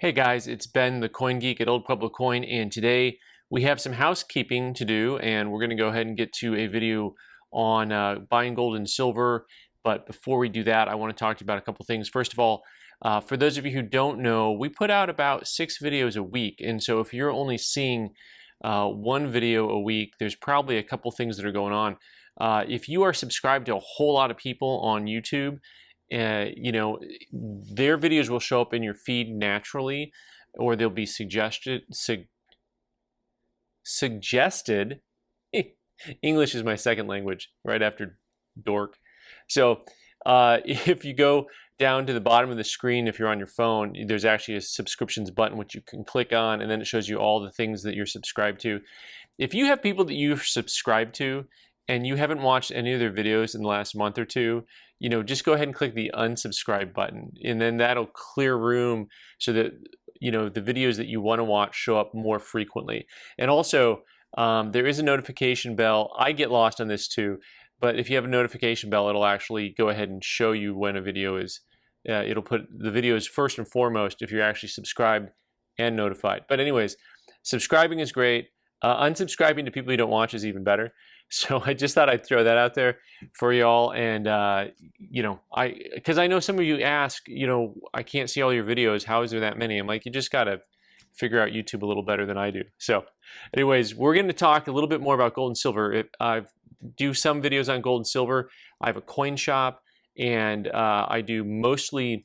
Hey guys, it's Ben, the Coin Geek at Old Pueblo Coin, and today we have some housekeeping to do, and we're going to go ahead and get to a video on buying gold and silver. But before we do that, I want to talk to you about a couple things. First of all, for those of you who don't know, we put out about 6 videos a week, and so if you're only seeing one video a week, there's probably a couple things that are going on. If you are subscribed to a whole lot of people on YouTube, you know, their videos will show up in your feed naturally, or they'll be suggested. English is my second language, right after dork. So if you go down to the bottom of the screen, if you're on your phone, there's actually a subscriptions button which you can click on, and then it shows you all the things that you're subscribed to. If you have people that you've subscribed to and you haven't watched any of their videos in the last month or two, you know, just go ahead and click the unsubscribe button, and then that'll clear room so that, you know, the videos that you want to watch show up more frequently. And also, there is a notification bell. I get lost on this too, but if you have a notification bell, it'll actually go ahead and show you when a video is, it'll put the videos first and foremost if you're actually subscribed and notified. But anyways, subscribing is great. Unsubscribing to people you don't watch is even better. So I just thought I'd throw that out there for y'all. And, you know, because I know some of you ask, you know, I can't see all your videos. How is there that many? I'm like, you just got to figure out YouTube a little better than I do. So anyways, we're going to talk a little bit more about gold and silver. I do some videos on gold and silver. I have a coin shop, and I do mostly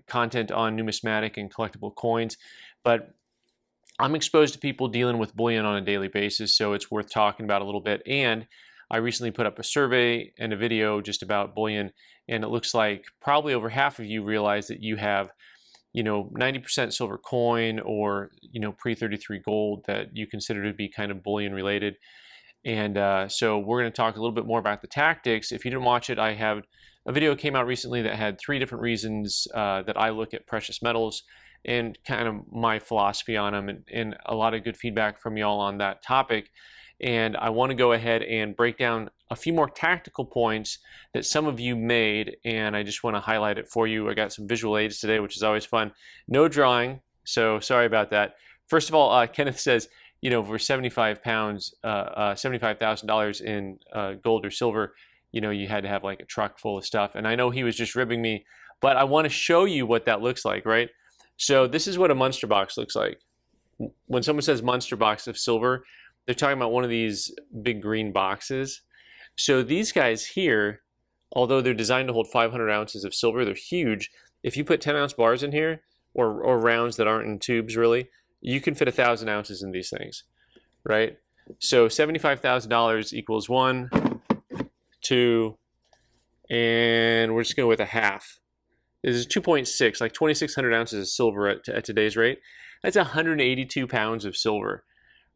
content on numismatic and collectible coins. But I'm exposed to people dealing with bullion on a daily basis, so it's worth talking about a little bit. And I recently put up a survey and a video just about bullion, and it looks like probably over half of you realize that you have, you know, 90% silver coin or, you know, pre-33 gold that you consider to be kind of bullion related. And so we're going to talk a little bit more about the tactics. If you didn't watch it, I have a video that came out recently that had 3 different reasons that I look at precious metals and kind of my philosophy on them, and a lot of good feedback from y'all on that topic. And I want to go ahead and break down a few more tactical points that some of you made, and I just want to highlight it for you. I got some visual aids today, which is always fun. No drawing, so sorry about that. First of all, Kenneth says, you know, for 75 pounds, $75,000 in gold or silver, you know, you had to have like a truck full of stuff. And I know he was just ribbing me, but I want to show you what that looks like, right? So this is what a Munster box looks like. When someone says Munster box of silver, they're talking about one of these big green boxes. So these guys here, although they're designed to hold 500 ounces of silver, they're huge. If you put 10-ounce bars in here, or rounds that aren't in tubes really, you can fit 1,000 ounces in these things, right? So $75,000 equals 1, 2, and we're just going with a half. This is 2.6, like 2,600 ounces of silver at today's rate. That's 182 pounds of silver,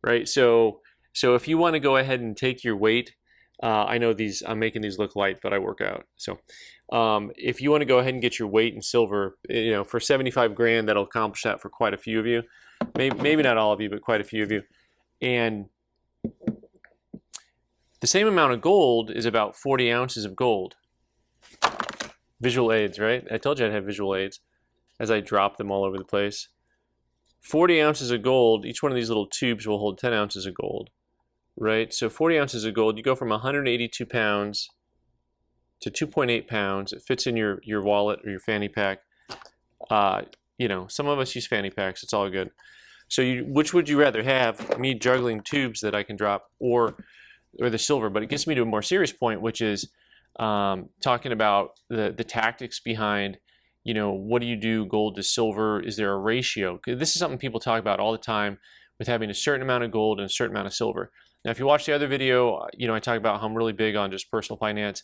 right? So if you want to go ahead and take your weight, I know these, I'm making these look light, but I work out. So if you want to go ahead and get your weight in silver, you know, for 75 grand, that'll accomplish that for quite a few of you. Maybe not all of you, but quite a few of you. And the same amount of gold is about 40 ounces of gold. Visual aids, right? I told you I'd have visual aids as I drop them all over the place. 40 ounces of gold, each one of these little tubes will hold 10 ounces of gold, right? So 40 ounces of gold, you go from 182 pounds to 2.8 pounds. It fits in your wallet or your fanny pack. You know, some of us use fanny packs, it's all good. So which would you rather have, me juggling tubes that I can drop, or the silver? But it gets me to a more serious point, which is talking about the tactics behind, you know, what do you do gold to silver? Is there a ratio? This is something people talk about all the time, with having a certain amount of gold and a certain amount of silver. Now, if you watch the other video, you know, I talk about how I'm really big on just personal finance.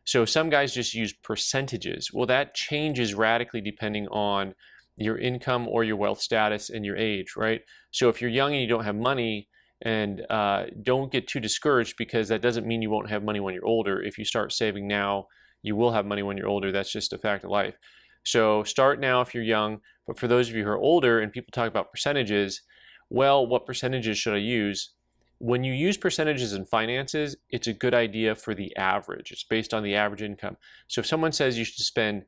So some guys just use percentages. Well, that changes radically depending on your income or your wealth status and your age, right? So if you're young and you don't have money, and don't get too discouraged, because that doesn't mean you won't have money when you're older. If you start saving now, you will have money when you're older. That's just a fact of life. So start now if you're young. But for those of you who are older and people talk about percentages, well, what percentages should I use? When you use percentages in finances, it's a good idea for the average. It's based on the average income. So if someone says you should spend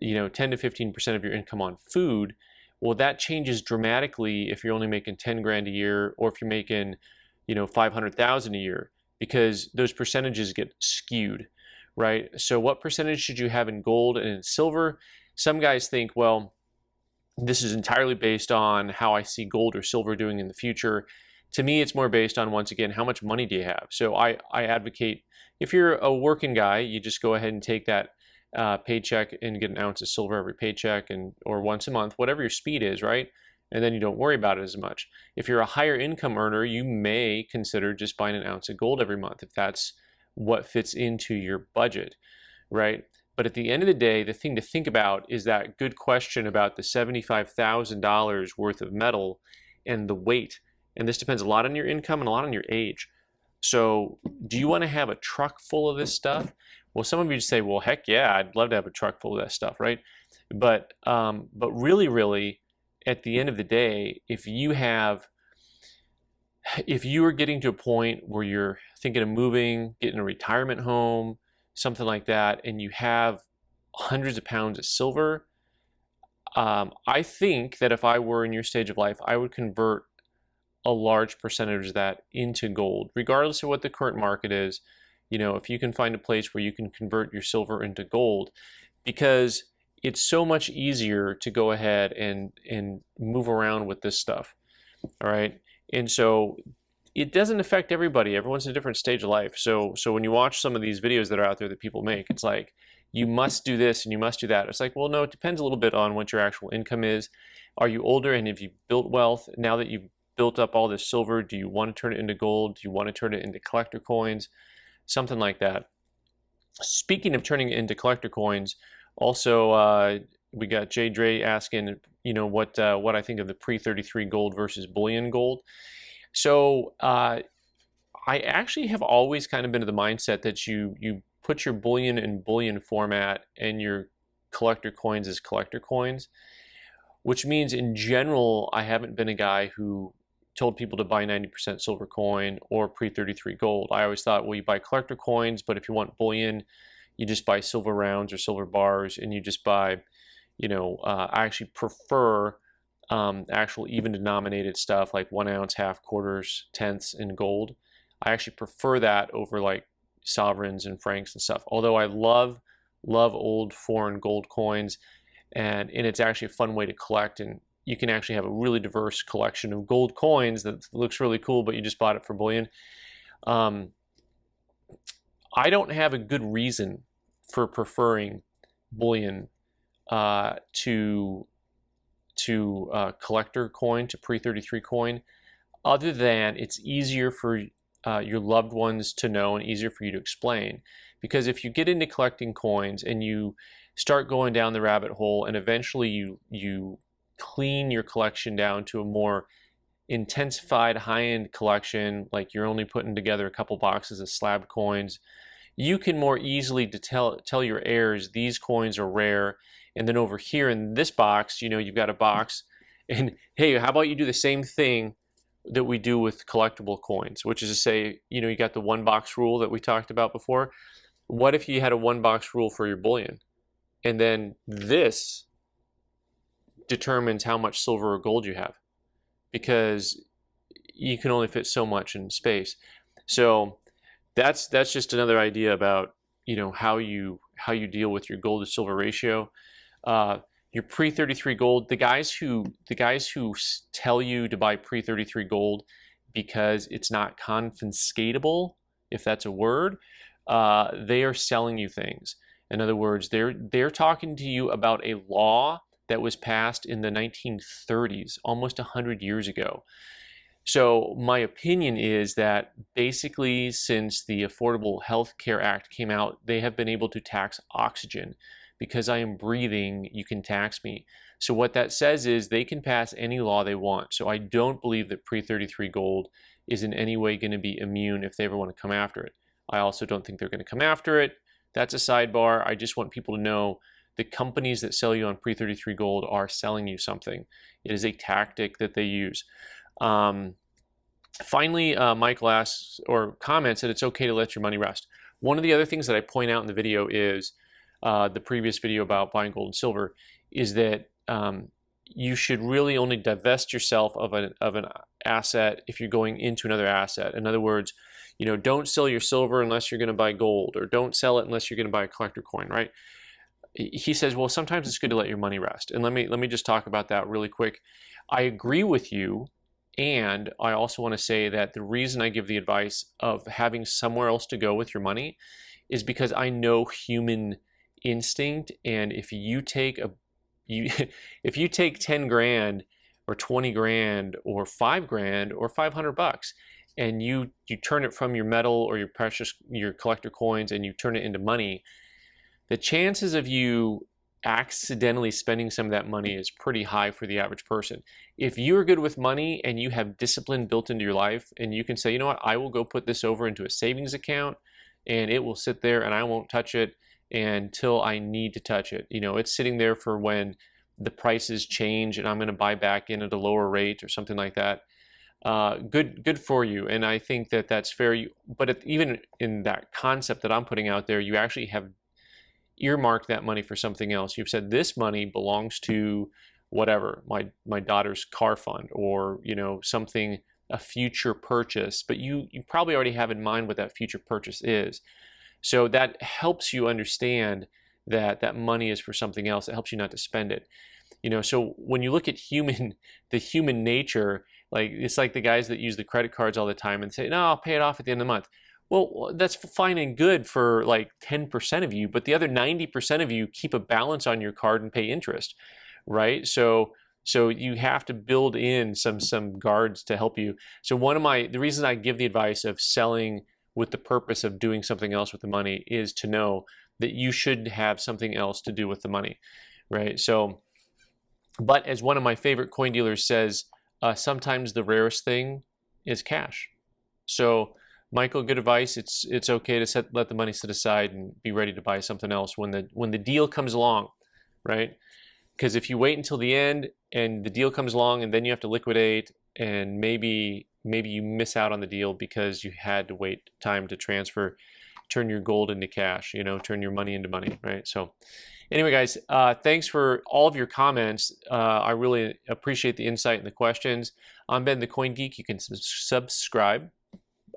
10 to 15% of your income on food, well, that changes dramatically if you're only making 10 grand a year, or if you're making 500,000 a year, because those percentages get skewed, right? So what percentage should you have in gold and in silver? Some guys think, well, this is entirely based on how I see gold or silver doing in the future. To me, it's more based on, once again, how much money do you have? So I advocate, if you're a working guy, you just go ahead and take that paycheck and get an ounce of silver every paycheck, or once a month, whatever your speed is, right? And then you don't worry about it as much. If you're a higher income earner, you may consider just buying an ounce of gold every month if that's what fits into your budget, right? But at the end of the day, the thing to think about is that good question about the $75,000 worth of metal and the weight. And this depends a lot on your income and a lot on your age. So do you want to have a truck full of this stuff? Well, some of you say, well, heck yeah, I'd love to have a truck full of that stuff, right? But really, at the end of the day, if you are getting to a point where you're thinking of moving, getting a retirement home, something like that, and you have hundreds of pounds of silver, I think that if I were in your stage of life, I would convert a large percentage of that into gold, regardless of what the current market is. If you can find a place where you can convert your silver into gold, because it's so much easier to go ahead and move around with this stuff, all right? And so it doesn't affect everybody. Everyone's in a different stage of life. So when you watch some of these videos that are out there that people make, it's like, you must do this and you must do that. It's like, well, no, it depends a little bit on what your actual income is. Are you older, and have you built wealth? Now that you've built up all this silver, do you want to turn it into gold? Do you want to turn it into collector coins? Something like that. Speaking of turning it into collector coins, also we got Jay Dre asking, what I think of the Pre-33 gold versus bullion gold. So I actually have always kind of been of the mindset that you put your bullion in bullion format and your collector coins as collector coins, which means in general, I haven't been a guy who told people to buy 90% silver coin or Pre-33 gold. I always thought, well, you buy collector coins, but if you want bullion, you just buy silver rounds or silver bars, and you just buy, I actually prefer actual even denominated stuff like 1 ounce, half, quarters, tenths in gold. I actually prefer that over like sovereigns and francs and stuff. Although I love old foreign gold coins, and it's actually a fun way to collect, and you can actually have a really diverse collection of gold coins that looks really cool, but you just bought it for bullion. I don't have a good reason for preferring bullion to collector coin, to Pre-33 coin, other than it's easier for your loved ones to know and easier for you to explain. Because if you get into collecting coins and you start going down the rabbit hole, and eventually you clean your collection down to a more intensified high-end collection, like you're only putting together a couple boxes of slab coins, you can more easily tell your heirs these coins are rare. And then over here in this box, you've got a box, and hey, how about you do the same thing that we do with collectible coins, which is to say, you got the one box rule that we talked about before. What if you had a one box rule for your bullion? And then this determines how much silver or gold you have, because you can only fit so much in space. So that's just another idea about how you deal with your gold to silver ratio. Your Pre-33 gold, the guys who tell you to buy Pre-33 gold because it's not confiscatable, if that's a word, they are selling you things. In other words, they're talking to you about a law that was passed in the 1930s, almost 100 years ago. So my opinion is that basically since the Affordable Health Care Act came out, they have been able to tax oxygen. Because I am breathing, you can tax me. So what that says is they can pass any law they want. So I don't believe that Pre-33 gold is in any way going to be immune if they ever want to come after it. I also don't think they're going to come after it. That's a sidebar. I just want people to know the companies that sell you on Pre-33 gold are selling you something. It is a tactic that they use. Finally, Michael asks or comments that it's okay to let your money rest. One of the other things that I point out in the video is the previous video about buying gold and silver, is that you should really only divest yourself of an asset if you're going into another asset. In other words, don't sell your silver unless you're going to buy gold, or don't sell it unless you're going to buy a collector coin, right? He says, well, sometimes it's good to let your money rest. And let me just talk about that really quick. I agree with you. And I also want to say that the reason I give the advice of having somewhere else to go with your money is because I know human instinct. And if you take if you take 10 grand or 20 grand or 5 grand or $500 and you turn it from your metal or your collector coins and you turn it into money, the chances of you accidentally spending some of that money is pretty high for the average person. If you're good with money and you have discipline built into your life and you can say, you know what, I will go put this over into a savings account and it will sit there and I won't touch it until I need to touch it. It's sitting there for when the prices change and I'm going to buy back in at a lower rate or something like that. Good for you. And I think that that's fair. But even in that concept that I'm putting out there, you actually have earmark that money for something else. You've said this money belongs to whatever, my daughter's car fund, or something, a future purchase, but you probably already have in mind what that future purchase is. So that helps you understand that that money is for something else. It helps you not to spend it. So when you look at the human nature, like it's like the guys that use the credit cards all the time and say, no, I'll pay it off at the end of the month. Well, that's fine and good for like 10% of you, but the other 90% of you keep a balance on your card and pay interest, right? So you have to build in some guards to help you. So the reason I give the advice of selling with the purpose of doing something else with the money is to know that you should have something else to do with the money, right? So, but as one of my favorite coin dealers says, sometimes the rarest thing is cash. So Michael, good advice. It's okay to let the money sit aside and be ready to buy something else when the deal comes along, right? Because if you wait until the end and the deal comes along and then you have to liquidate, and maybe you miss out on the deal because you had to wait time to turn your gold into cash, turn your money into money, right? So anyway, guys, thanks for all of your comments. I really appreciate the insight and the questions. I'm Ben, the Coin Geek. You can subscribe.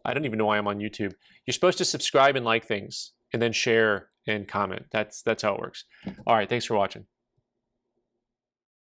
I don't even know why I'm on YouTube. You're supposed to subscribe and like things and then share and comment. That's how it works. All right, thanks for watching.